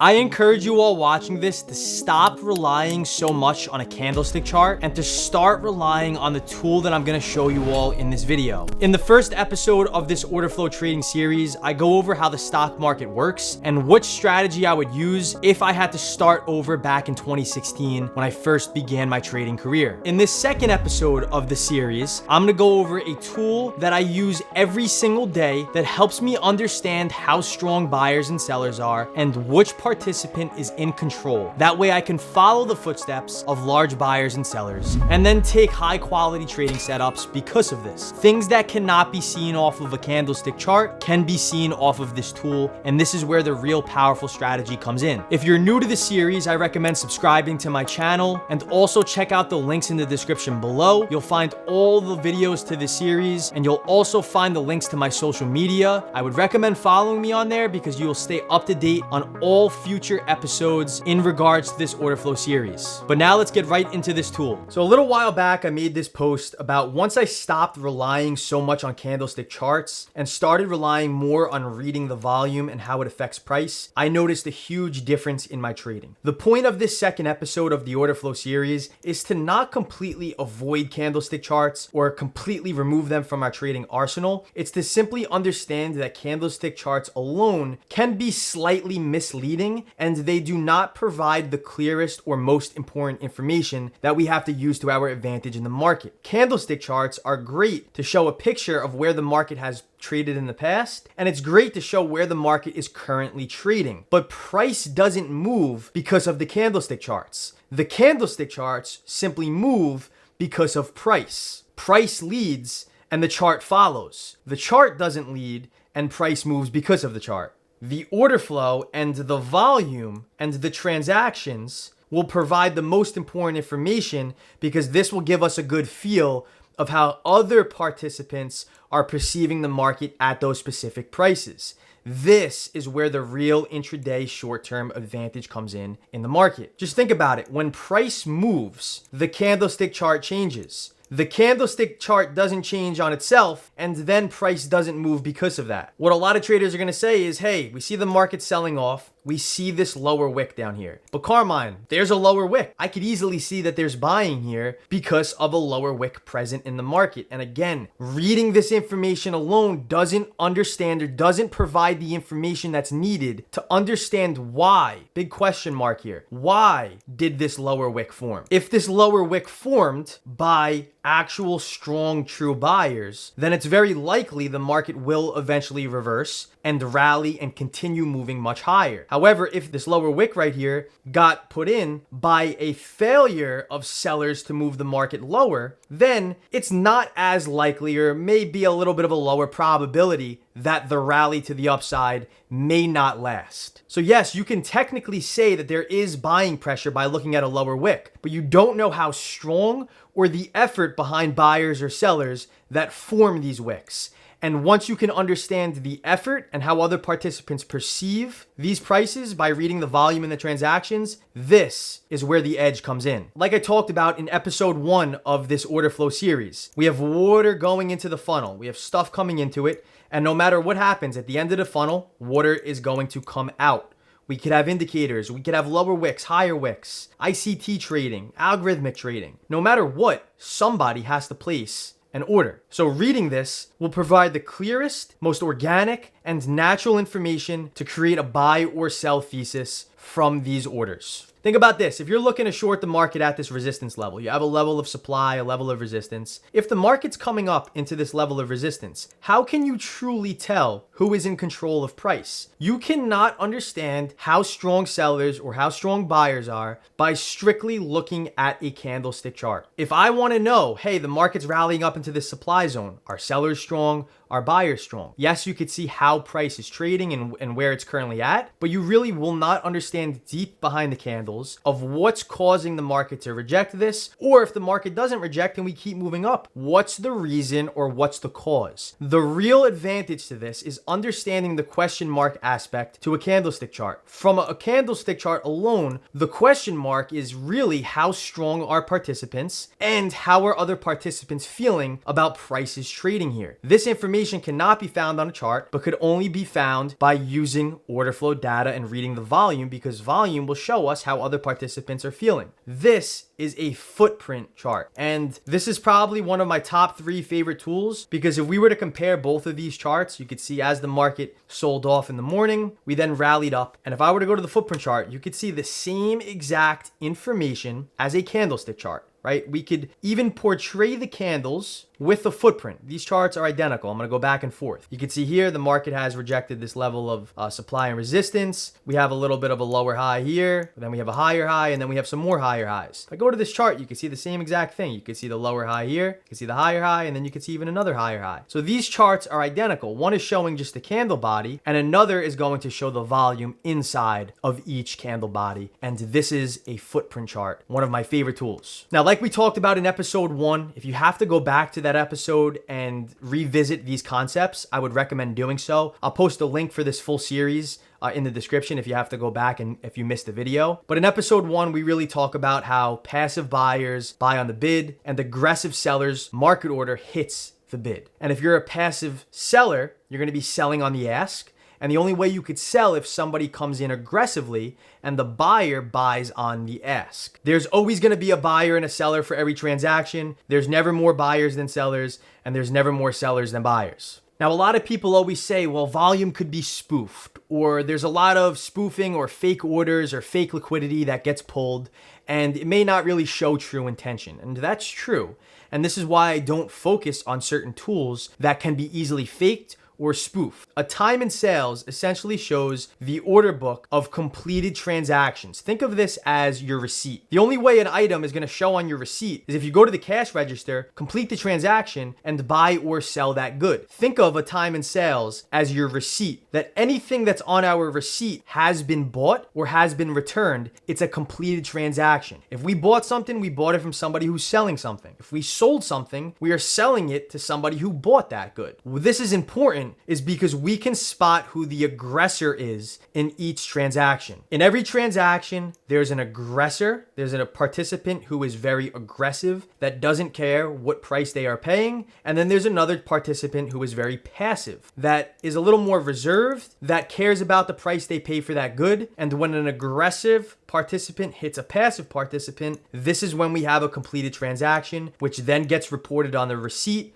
I encourage you all watching this to stop relying so much on a candlestick chart and to start relying on the tool that I'm going to show you all in this video. In the first episode of this order flow trading series, I go over how the stock market works and which strategy I would use if I had to start over back in 2016 when I first began my trading career. In this second episode of the series, I'm going to go over a tool that I use every single day that helps me understand how strong buyers and sellers are and which participant is in control. That way I can follow the footsteps of large buyers and sellers and then take high quality trading setups because of this. Things that cannot be seen off of a candlestick chart can be seen off of this tool, and this is where the real powerful strategy comes in. If you're new to the series, I recommend subscribing to my channel and also check out the links in the description below. You'll find all the videos to this series and you'll also find the links to my social media. I would recommend following me on there because you will stay up to date on all future episodes in regards to this order flow series. But now let's get right into this tool. So a little while back, I made this post about once I stopped relying so much on candlestick charts and started relying more on reading the volume and how it affects price, I noticed a huge difference in my trading. The point of this second episode of the order flow series is to not completely avoid candlestick charts or completely remove them from our trading arsenal. It's to simply understand that candlestick charts alone can be slightly misleading, and they do not provide the clearest or most important information that we have to use to our advantage in the market. Candlestick charts are great to show a picture of where the market has traded in the past, and it's great to show where the market is currently trading. But price doesn't move because of the candlestick charts. The candlestick charts simply move because of price. Price leads and the chart follows. The chart doesn't lead and price moves because of the chart. The order flow and the volume and the transactions will provide the most important information because this will give us a good feel of how other participants are perceiving the market at those specific prices. This is where the real intraday short-term advantage comes in the market. Just think about it. When price moves, the candlestick chart changes. The candlestick chart doesn't change on itself, and then price doesn't move because of that. What a lot of traders are going to say is, hey, we see the market selling off. We see this lower wick down here. But Carmine, there's a lower wick. I could easily see that there's buying here because of a lower wick present in the market. And again, reading this information alone doesn't understand or doesn't provide the information that's needed to understand why. Big question mark here. Why did this lower wick form? If this lower wick formed by actual strong true buyers, then it's very likely the market will eventually reverse and rally and continue moving much higher. However, if this lower wick right here got put in by a failure of sellers to move the market lower, then it's not as likely, or maybe a little bit of a lower probability, that the rally to the upside may not last. So yes, you can technically say that there is buying pressure by looking at a lower wick, but you don't know how strong or the effort behind buyers or sellers that form these wicks. And once you can understand the effort and how other participants perceive these prices by reading the volume in the transactions, this is where the edge comes in. Like I talked about in episode 1 of this order flow series, we have water going into the funnel. We have stuff coming into it. And no matter what happens at the end of the funnel, water is going to come out. We could have indicators. We could have lower wicks, higher wicks, ICT trading, algorithmic trading. No matter what, somebody has to place an order. So reading this will provide the clearest, most organic, and natural information to create a buy or sell thesis from these orders. Think about this. If you're looking to short the market at this resistance level, you have a level of supply, a level of resistance. If the market's coming up into this level of resistance, how can you truly tell who is in control of price? You cannot understand how strong sellers or how strong buyers are by strictly looking at a candlestick chart. If I want to know, hey, the market's rallying up into this supply zone, are sellers strong? Are buyers strong? Yes, you could see how price is trading and where it's currently at, but you really will not understand deep behind the candles of what's causing the market to reject this, or if the market doesn't reject and we keep moving up, what's the reason or what's the cause? The real advantage to this is understanding the question mark aspect to a candlestick chart. From a candlestick chart alone, the question mark is really how strong are participants and how are other participants feeling about prices trading here. This information information cannot be found on a chart, but could only be found by using order flow data and reading the volume, because volume will show us how other participants are feeling. This is a footprint chart. And this is probably one of my top 3 favorite tools, because if we were to compare both of these charts, you could see as the market sold off in the morning, we then rallied up. And if I were to go to the footprint chart, you could see the same exact information as a candlestick chart, right? We could even portray the candles with the footprint. These charts are identical. I'm going to go back and forth. You can see here the market has rejected this level of supply and resistance. We have a little bit of a lower high here, then we have a higher high, and then we have some more higher highs. If I go to this chart, you can see the same exact thing. You can see the lower high here, you can see the higher high, and then you can see even another higher high. So these charts are identical. One is showing just the candle body, and another is going to show the volume inside of each candle body. And this is a footprint chart, one of my favorite tools. Now, like we talked about in episode 1, if you have to go back to that episode and revisit these concepts, I would recommend doing so. I'll post a link for this full series in the description if you have to go back and if you missed the video. But in episode 1, we really talk about how passive buyers buy on the bid and aggressive sellers market order hits the bid. And if you're a passive seller, you're going to be selling on the ask. And the only way you could sell if somebody comes in aggressively and the buyer buys on the ask. There's always going to be a buyer and a seller for every transaction. There's never more buyers than sellers, and there's never more sellers than buyers. Now, a lot of people always say, well, volume could be spoofed, or there's a lot of spoofing or fake orders or fake liquidity that gets pulled, and it may not really show true intention. And that's true. And this is why I don't focus on certain tools that can be easily faked or spoof. A time in sales essentially shows the order book of completed transactions. Think of this as your receipt. The only way an item is going to show on your receipt is if you go to the cash register, complete the transaction, and buy or sell that good. Think of a time in sales as your receipt, that anything that's on our receipt has been bought or has been returned. It's a completed transaction. If we bought something, we bought it from somebody who's selling something. If we sold something, we are selling it to somebody who bought that good. This is important is because we can spot who the aggressor is in each transaction. In every transaction, there's an aggressor, there's a participant who is very aggressive, that doesn't care what price they are paying, and then there's another participant who is very passive, that is a little more reserved, that cares about the price they pay for that good. And when an aggressive participant hits a passive participant, this is when we have a completed transaction, which then gets reported on the receipt,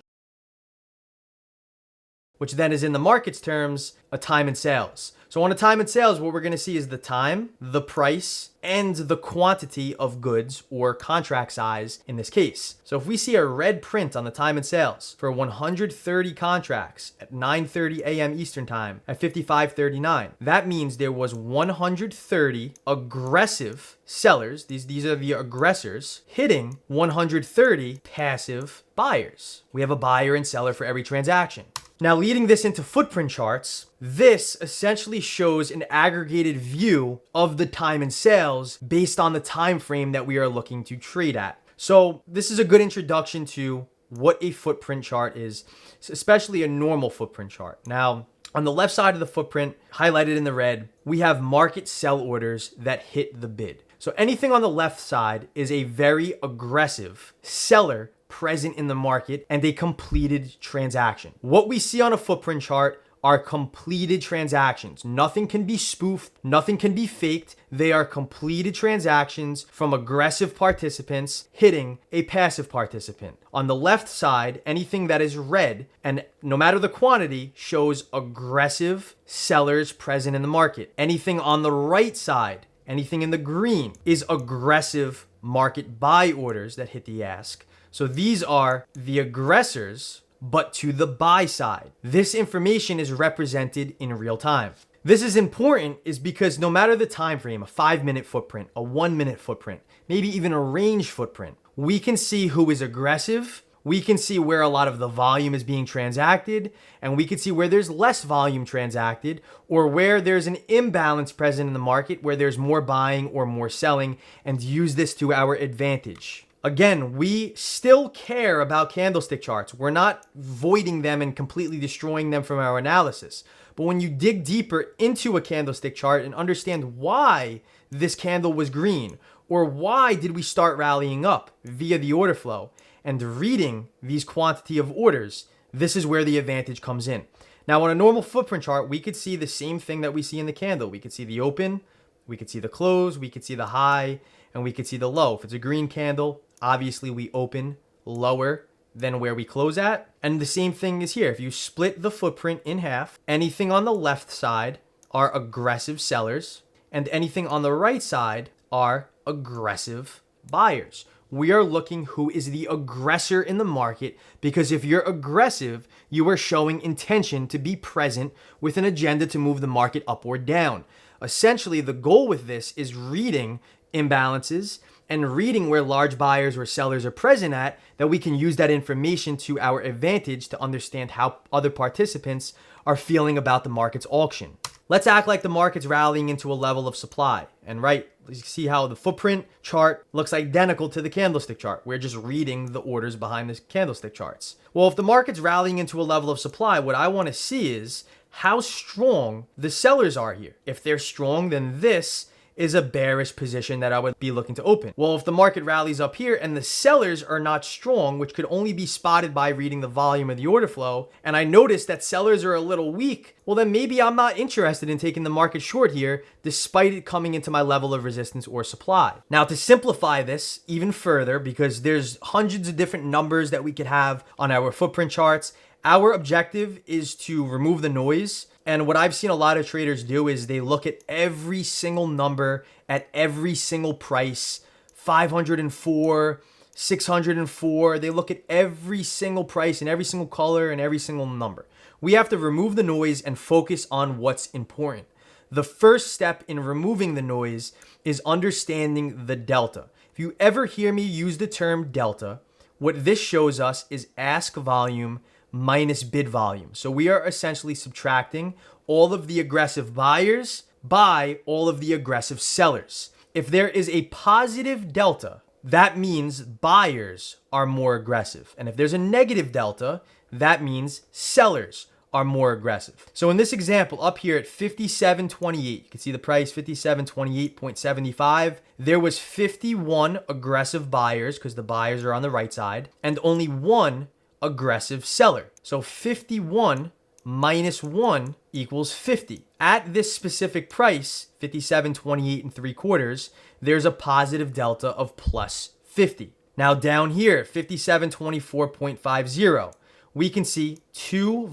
which then is in the market's terms, a time in sales. So on a time in sales, what we're going to see is the time, the price, and the quantity of goods or contract size in this case. So if we see a red print on the time in sales for 130 contracts at 9:30 a.m. Eastern time at 55:39, that means there was 130 aggressive sellers, these are the aggressors, hitting 130 passive buyers. We have a buyer and seller for every transaction. Now, leading this into footprint charts, this essentially shows an aggregated view of the time in sales based on the time frame that we are looking to trade at. So this is a good introduction to what a footprint chart is, especially a normal footprint chart. Now, on the left side of the footprint, highlighted in the red, we have market sell orders that hit the bid. So anything on the left side is a very aggressive seller present in the market and a completed transaction. What we see on a footprint chart are completed transactions. Nothing can be spoofed, nothing can be faked. They are completed transactions from aggressive participants hitting a passive participant. On the left side, anything that is red, and no matter the quantity, shows aggressive sellers present in the market. Anything on the right side, anything in the green, is aggressive market buy orders that hit the ask. So these are the aggressors, but to the buy side. This information is represented in real time. This is important is because no matter the time frame, a 5-minute footprint, a 1-minute footprint, maybe even a range footprint, we can see who is aggressive. We can see where a lot of the volume is being transacted, and we can see where there's less volume transacted, or where there's an imbalance present in the market, where there's more buying or more selling, and use this to our advantage. Again, we still care about candlestick charts. We're not voiding them and completely destroying them from our analysis. But when you dig deeper into a candlestick chart and understand why this candle was green, or why did we start rallying up via the order flow, and reading these quantity of orders, This is where the advantage comes in. Now, on a normal footprint chart, we could see the same thing that we see in the candle. We could see the open, we could see the close, we could see the high, and we could see the low. If it's a green candle, obviously we open lower than where we close at. And the same thing is here. If you split the footprint in half, anything on the left side are aggressive sellers, and anything on the right side are aggressive buyers. We are looking who is the aggressor in the market, because if you're aggressive, you are showing intention to be present with an agenda to move the market up or down. Essentially, the goal with this is reading imbalances and reading where large buyers or sellers are present at, that we can use that information to our advantage to understand how other participants are feeling about the market's auction. Let's act like the market's rallying into a level of supply. And you see how the footprint chart looks identical to the candlestick chart. We're just reading the orders behind the candlestick charts. Well, if the market's rallying into a level of supply, what I want to see is how strong the sellers are here. If they're strong, then this is a bearish position that I would be looking to open. Well, if the market rallies up here and the sellers are not strong, which could only be spotted by reading the volume of the order flow, and I notice that sellers are a little weak, well, then maybe I'm not interested in taking the market short here, despite it coming into my level of resistance or supply. Now, to simplify this even further, because there's hundreds of different numbers that we could have on our footprint charts, our objective is to remove the noise. And what I've seen a lot of traders do is they look at every single number at every single price, 504, 604. They look at every single price and every single color and every single number. We have to remove the noise and focus on what's important. The first step in removing the noise is understanding the delta. If you ever hear me use the term delta, what this shows us is ask volume minus bid volume. So we are essentially subtracting all of the aggressive buyers by all of the aggressive sellers. If there is a positive delta, that means buyers are more aggressive. And if there's a negative delta, that means sellers are more aggressive. So in this example up here at 57.28, you can see the price 57.28.75. There was 51 aggressive buyers, because the buyers are on the right side, and only one aggressive seller. So 51 minus 1 equals 50. At this specific price, 57.28 and 3/4, there's a positive delta of plus 50. Now down here, 57.24.50, we can see two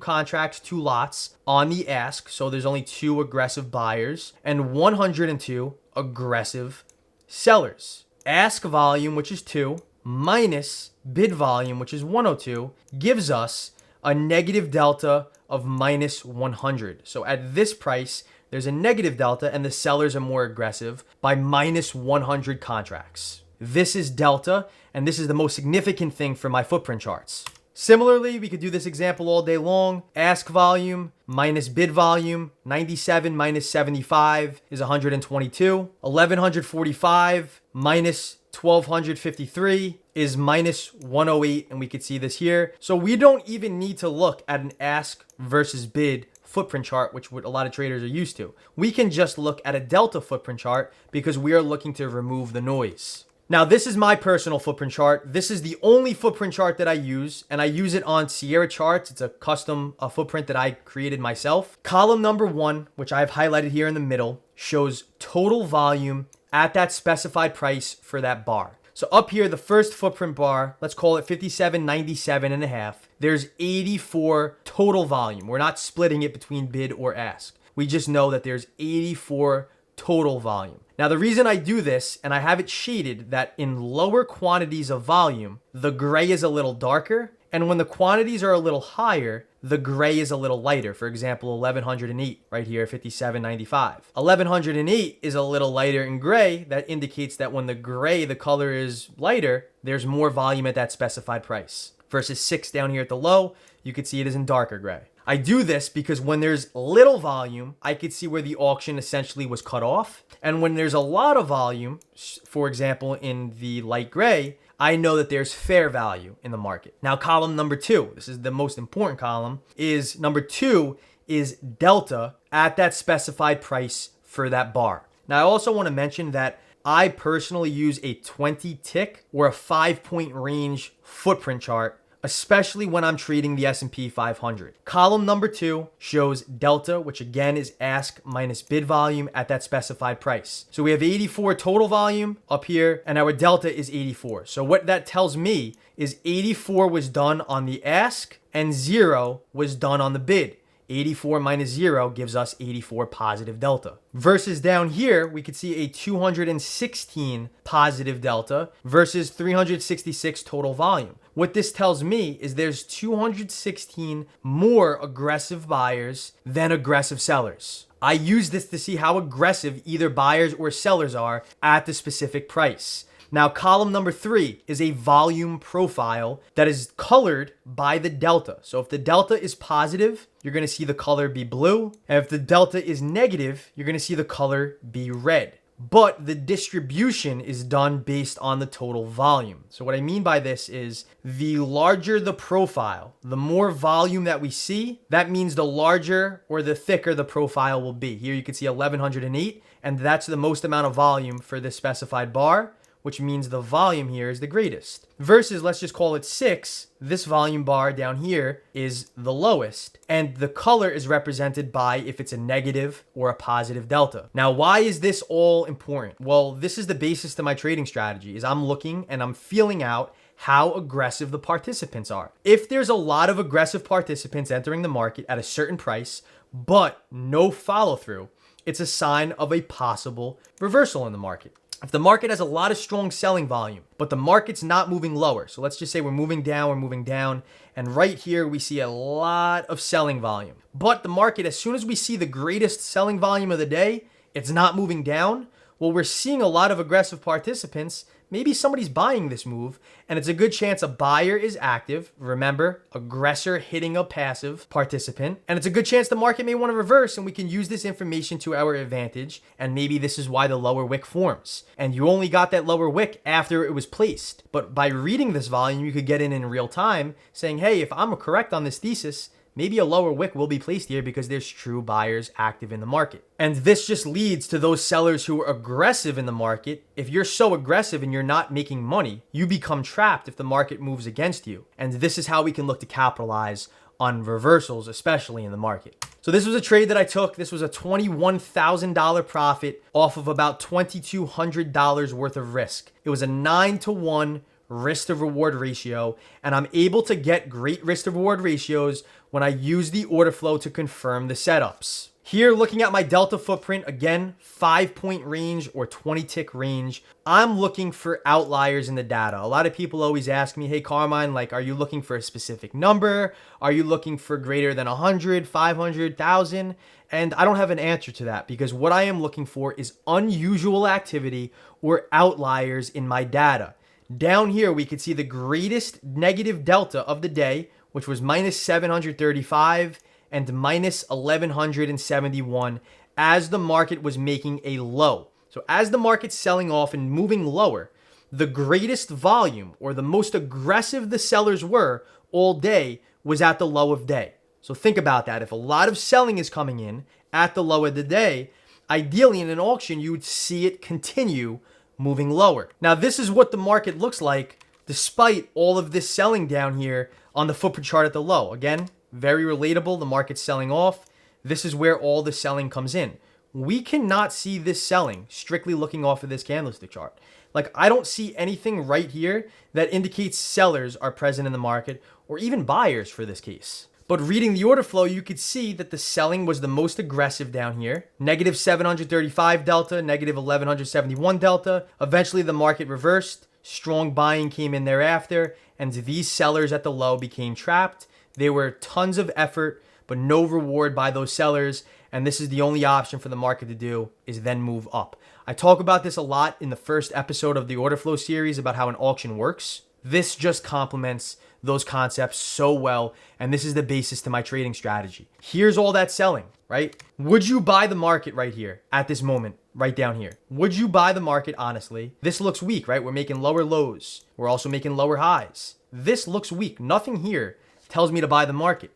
contracts, two lots on the ask. So there's only two aggressive buyers and 102 aggressive sellers. Ask volume, which is 2, minus bid volume, which is 102, gives us a negative delta of minus 100. So at this price, there's a negative delta and the sellers are more aggressive by minus 100 contracts. This is delta, and this is the most significant thing for my footprint charts. Similarly, we could do this example all day long. Ask volume minus bid volume, 97 minus 75 is 122. 1145 minus 1253 is minus 108, and we could see this here. So we don't even need to look at an ask versus bid footprint chart, which what a lot of traders are used to. We can just look at a delta footprint chart because we are looking to remove the noise. Now, this is my personal footprint chart. This is the only footprint chart that I use, and I use it on Sierra Charts. It's a custom footprint that I created myself. Column number 1, which I have highlighted here in the middle, shows total volume at that specified price for that bar. So up here, the first footprint bar, let's call it 57.97 and a half. There's 84 total volume. We're not splitting it between bid or ask. We just know that there's 84 total volume. Now, the reason I do this, and I have it shaded, that in lower quantities of volume, the gray is a little darker, and when the quantities are a little higher, the gray is a little lighter. For example, 1108 right here, 57.95. 1108 is a little lighter in gray. That indicates that when the gray, the color is lighter, there's more volume at that specified price. Versus 6 down here at the low, you could see it is in darker gray. I do this because when there's little volume, I could see where the auction essentially was cut off. And when there's a lot of volume, for example, in the light gray, I know that there's fair value in the market. Now, column number 2, this is the most important column, is number 2 is delta at that specified price for that bar. Now, I also want to mention that I personally use a 20 tick or a 5-point range footprint chart especially when I'm trading the S&P 500. Column number 2 shows delta, which again is ask minus bid volume at that specified price. So we have 84 total volume up here, and our delta is 84. So what that tells me is 84 was done on the ask and 0 was done on the bid. 84 minus 0 gives us 84 positive delta. Versus down here, we could see a 216 positive delta versus 366 total volume. What this tells me is there's 216 more aggressive buyers than aggressive sellers. I use this to see how aggressive either buyers or sellers are at the specific price. Now, column number 3 is a volume profile that is colored by the delta. So if the delta is positive, you're going to see the color be blue. And if the delta is negative, you're going to see the color be red. But the distribution is done based on the total volume. So what I mean by this is the larger the profile, the more volume that we see, that means the larger or the thicker the profile will be. Here you can see 1108, and that's the most amount of volume for this specified bar, which means the volume here is the greatest. Versus, let's just call it 6, this volume bar down here is the lowest. And the color is represented by if it's a negative or a positive delta. Now, why is this all important? Well, this is the basis to my trading strategy, is I'm looking and I'm feeling out how aggressive the participants are. If there's a lot of aggressive participants entering the market at a certain price, but no follow through, it's a sign of a possible reversal in the market. If the market has a lot of strong selling volume, but the market's not moving lower, so let's just say we're moving down, and right here we see a lot of selling volume. But the market, as soon as we see the greatest selling volume of the day, it's not moving down. Well, we're seeing a lot of aggressive participants. Maybe somebody's buying this move, and it's a good chance a buyer is active. Remember, aggressor hitting a passive participant. And it's a good chance the market may want to reverse, and we can use this information to our advantage. And maybe this is why the lower wick forms. And you only got that lower wick after it was placed. But by reading this volume, you could get in real time saying, hey, if I'm correct on this thesis, maybe a lower wick will be placed here because there's true buyers active in the market. And this just leads to those sellers who are aggressive in the market. If you're so aggressive and you're not making money, you become trapped if the market moves against you. And this is how we can look to capitalize on reversals, especially in the market. So this was a trade that I took. This was a $21,000 profit off of about $2,200 worth of risk. It was a 9-to-1 risk to reward ratio, and I'm able to get great risk to reward ratios when I use the order flow to confirm the setups. Here, looking at my delta footprint, again, 5-point range or 20 tick range, I'm looking for outliers in the data. A lot of people always ask me, hey, Carmine, like, are you looking for a specific number? Are you looking for greater than 100, 500, 1,000? And I don't have an answer to that, because what I am looking for is unusual activity or outliers in my data. Down here, we could see the greatest negative delta of the day, which was minus 735 and minus 1171 as the market was making a low. So as the market's selling off and moving lower, the greatest volume or the most aggressive the sellers were all day was at the low of day. So think about that. If a lot of selling is coming in at the low of the day, ideally in an auction, you would see it continue moving lower. Now, this is what the market looks like despite all of this selling down here on the footprint chart at the low. Again, very relatable. The market's selling off. This is where all the selling comes in. We cannot see this selling strictly looking off of this candlestick chart. Like, I don't see anything right here that indicates sellers are present in the market or even buyers for this case. But reading the order flow, you could see that the selling was the most aggressive down here. Negative 735 delta, negative 1171 delta. Eventually the market reversed. Strong buying came in thereafter, and these sellers at the low became trapped. There were tons of effort, but no reward by those sellers. And this is the only option for the market to do, is then move up. I talk about this a lot in the first episode of the order flow series about how an auction works. This just complements those concepts so well, and this is the basis to my trading strategy. Here's all that selling, right? Would you buy the market right here at this moment, right down here? Would you buy the market honestly? This looks weak, right? We're making lower lows. We're also making lower highs. This looks weak. Nothing here tells me to buy the market,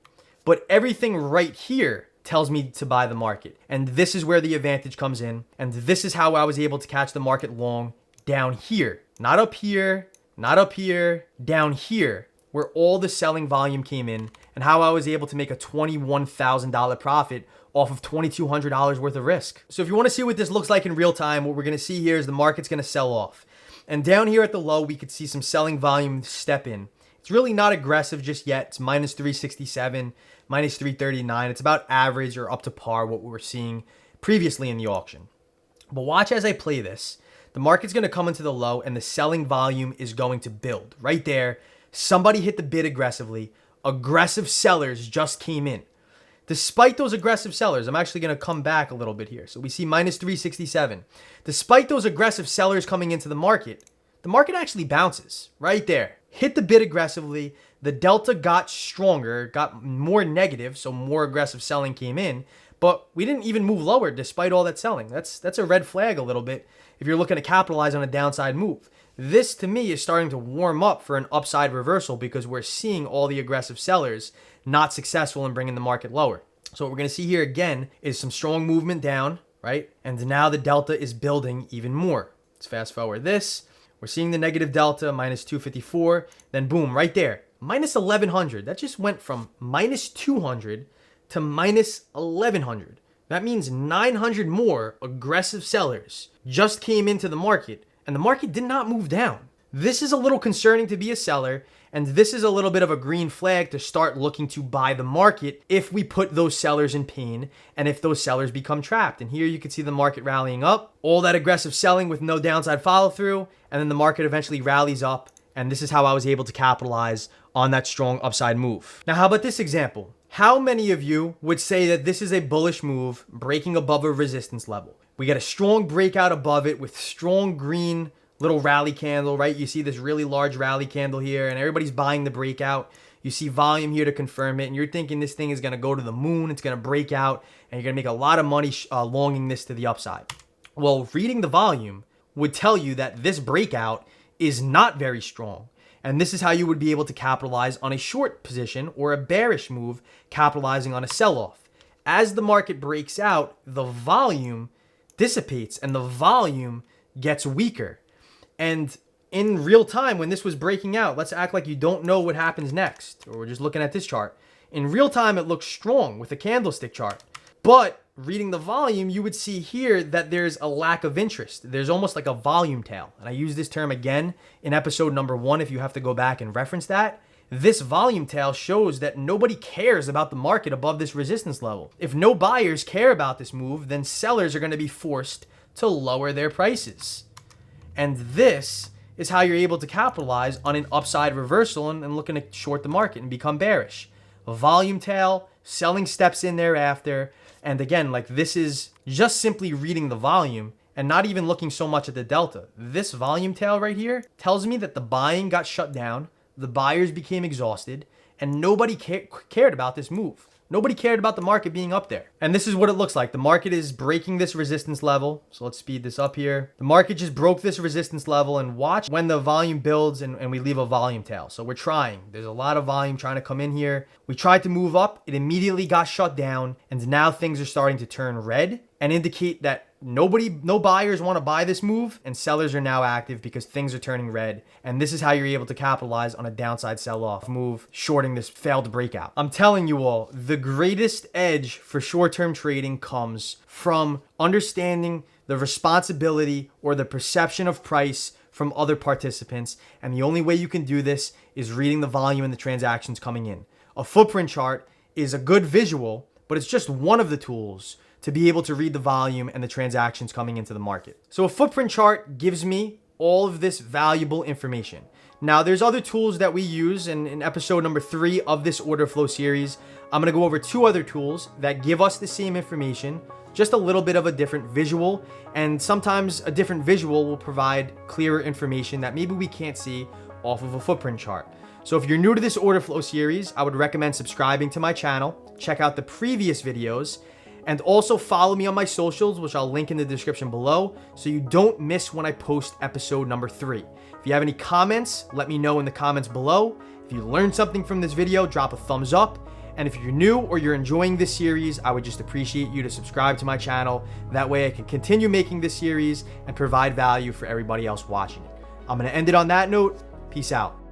but everything right here tells me to buy the market. And this is where the advantage comes in. And this is how I was able to catch the market long down here, not up here, not up here, down here, where all the selling volume came in and how I was able to make a $21,000 profit off of $2,200 worth of risk. So if you want to see what this looks like in real time, what we're going to see here is the market's going to sell off. And down here at the low, we could see some selling volume step in. It's really not aggressive just yet. It's minus 367, minus 339. It's about average or up to par what we were seeing previously in the auction. But watch as I play this. The market's going to come into the low and the selling volume is going to build. Right there, somebody hit the bid aggressively. Aggressive sellers just came in. Despite those aggressive sellers, I'm actually going to come back a little bit here. So we see minus 367. Despite those aggressive sellers coming into the market actually bounces right there. Hit the bid aggressively. The delta got stronger, got more negative, so more aggressive selling came in. But we didn't even move lower despite all that selling. That's a red flag a little bit if you're looking to capitalize on a downside move. This, to me, is starting to warm up for an upside reversal because we're seeing all the aggressive sellers not successful in bringing the market lower. So what we're going to see here again is some strong movement down, right? And now the delta is building even more. Let's fast forward this. We're seeing the negative delta, minus 254. Then boom, right there, minus 1100. That just went from minus 200 to minus 1100. That means 900 more aggressive sellers just came into the market and the market did not move down. This is a little concerning to be a seller, and this is a little bit of a green flag to start looking to buy the market if we put those sellers in pain and if those sellers become trapped. And here you can see the market rallying up, all that aggressive selling with no downside follow through, and then the market eventually rallies up. And this is how I was able to capitalize on that strong upside move. Now, how about this example? How many of you would say that this is a bullish move breaking above a resistance level? We get a strong breakout above it with strong green little rally candle, right? You see this really large rally candle here and everybody's buying the breakout. You see volume here to confirm it and you're thinking this thing is going to go to the moon. It's going to break out and you're going to make a lot of money longing this to the upside. Well, reading the volume would tell you that this breakout is not very strong. And this is how you would be able to capitalize on a short position or a bearish move, capitalizing on a sell-off. As the market breaks out, the volume dissipates and the volume gets weaker. And in real time, when this was breaking out, let's act like you don't know what happens next, or we're just looking at this chart. In real time, it looks strong with a candlestick chart. But reading the volume, you would see here that there's a lack of interest. There's almost like a volume tail. And I use this term again in episode number 1 if you have to go back and reference that. This volume tail shows that nobody cares about the market above this resistance level. If no buyers care about this move, then sellers are going to be forced to lower their prices. And this is how you're able to capitalize on an upside reversal and looking to short the market and become bearish. A volume tail, selling steps in thereafter. And again, like this is just simply reading the volume and not even looking so much at the delta. This volume tail right here tells me that the buying got shut down, the buyers became exhausted, and nobody cared about this move. Nobody cared about the market being up there. And this is what it looks like. The market is breaking this resistance level. So let's speed this up here. The market just broke this resistance level and watch when the volume builds and we leave a volume tail. So we're trying. There's a lot of volume trying to come in here. We tried to move up. It immediately got shut down. And now things are starting to turn red and indicate that no buyers want to buy this move and sellers are now active because things are turning red. And this is how you're able to capitalize on a downside sell-off move, shorting this failed breakout. I'm telling you all, the greatest edge for short-term trading comes from understanding the responsibility or the perception of price from other participants. And the only way you can do this is reading the volume and the transactions coming in. A footprint chart is a good visual, but it's just one of the tools to be able to read the volume and the transactions coming into the market. So a footprint chart gives me all of this valuable information. Now, there's other tools that we use in episode number 3 of this order flow series. I'm going to go over 2 other tools that give us the same information, just a little bit of a different visual, and sometimes a different visual will provide clearer information that maybe we can't see off of a footprint chart. So if you're new to this order flow series, I would recommend subscribing to my channel, check out the previous videos, and also follow me on my socials, which I'll link in the description below, so you don't miss when I post episode number 3. If you have any comments, let me know in the comments below. If you learned something from this video, drop a thumbs up. And if you're new or you're enjoying this series, I would just appreciate you to subscribe to my channel. That way I can continue making this series and provide value for everybody else watching it. I'm going to end it on that note. Peace out.